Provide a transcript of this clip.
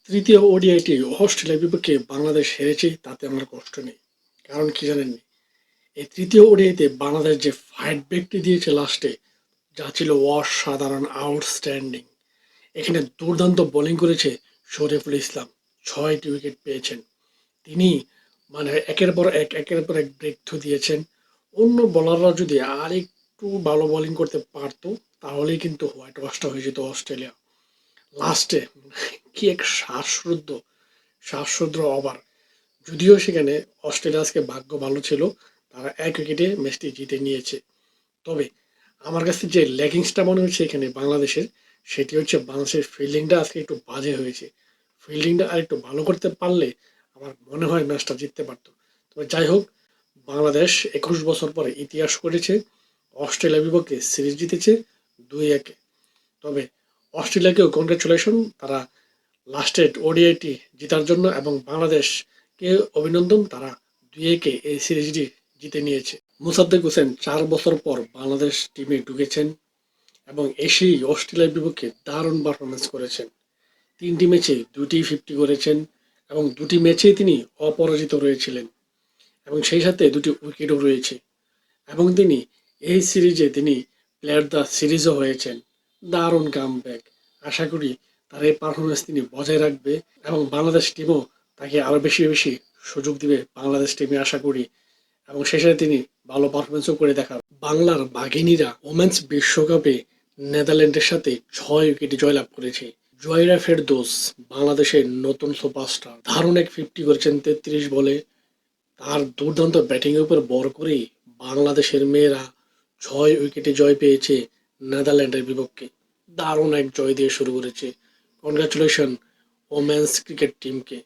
তৃতীয় ওডিআইটি অস্ট্রেলিয়ার বিপক্ষে বাংলাদেশ হেরেছে, তাতে আমার কষ্ট নেই। কারণ কি জানেন? এই তৃতীয় ওডিআইতে বাংলাদেশ যে ফাইট ব্যাকটি দিয়েছে লাস্টে, যা ছিল অসাধারণ, আউটস্ট্যান্ডিং। এখানে দুর্দান্ত বোলিং করেছে শরীফুল ইসলাম, 6টি উইকেট পেয়েছেন তিনি। মানে একের পর এক ব্রেক থ্রু দিয়েছেন। অন্য বোলাররা যদি আর একটু ভালো বোলিং করতে পারতো, তাহলেই কিন্তু হোয়াইট ওয়াশটা হয়ে যেত অস্ট্রেলিয়া। লাস্টে কি এক শ্বাসরুদ্ধ ওভার। যদিও সেখানে অস্ট্রেলিয়া আজকে ভাগ্য ভালো ছিল, তারা 1 উইকেটে ম্যাচটি জিতে নিয়েছে। তবে আমার কাছে যে ল্যাকিংসটা মনে হচ্ছে এখানে বাংলাদেশের, সেটি হচ্ছে বাংলাদেশের ফিল্ডিংটা আজকে একটু বাজে হয়েছে। ফিল্ডিংটা আর একটু ভালো করতে পারলে আমার মনে হয় ম্যাচটা জিততে পারতো। তবে যাই হোক, বাংলাদেশ 21 বছর পরে ইতিহাস করেছে, অস্ট্রেলিয়ার বিপক্ষে সিরিজ জিতেছে 2-1। তবে অস্ট্রেলিয়াকেও কংগ্রেচুলেশন, তারা লাস্টে ওডিআইটি জেতার জন্য, এবং বাংলাদেশকে অভিনন্দন, তারা 2-1 এই সিরিজটি জিতে নিয়েছে। মুসাদ্দেক হোসেন 4 বছর পর বাংলাদেশ টিমে ঢুকেছেন এবং এসেই অস্ট্রেলিয়ার বিপক্ষে দারুণ পারফরমেন্স করেছেন। 3টি ম্যাচে 2টি 50 করেছেন এবং 2টি ম্যাচেই তিনি অপরাজিত রয়েছিলেন এবং সেই সাথে 2টি উইকেটও রয়েছে। এবং তিনি এই সিরিজে তিনি প্লেয়ার দ্য সিরিজও হয়েছেন। দারুণ কামব্যাক। আশা করি তার এই পারফরমেন্স তিনি বজায় রাখবে এবং বাংলাদেশ টিমও তাকে আরও বেশি বেশি সুযোগ দিবে বাংলাদেশ টিমে, আশা করি। এবং শেষে তিনি ভালো পারফরমেন্সও করে দেখান। বাংলার বাঘিনীরা ওমেন্স বিশ্বকাপে নেদারল্যান্ডের সাথে 6 উইকেটে জয়লাভ করেছে। জয়রা ফেরদৌস বাংলাদেশের নতুন সুপারস্টার, দারুণ এক 50 করেছেন 33 বলে। তার দুর্দান্ত ব্যাটিংয়ের উপর ভর করে বাংলাদেশের মেয়েরা 6 উইকেটে জয় পেয়েছে নেদারল্যান্ডের বিপক্ষে। দারুণ এক জয় দিয়ে শুরু করেছে। কনগ্রাচুলেশন ওমেন্স ক্রিকেট টিমকে।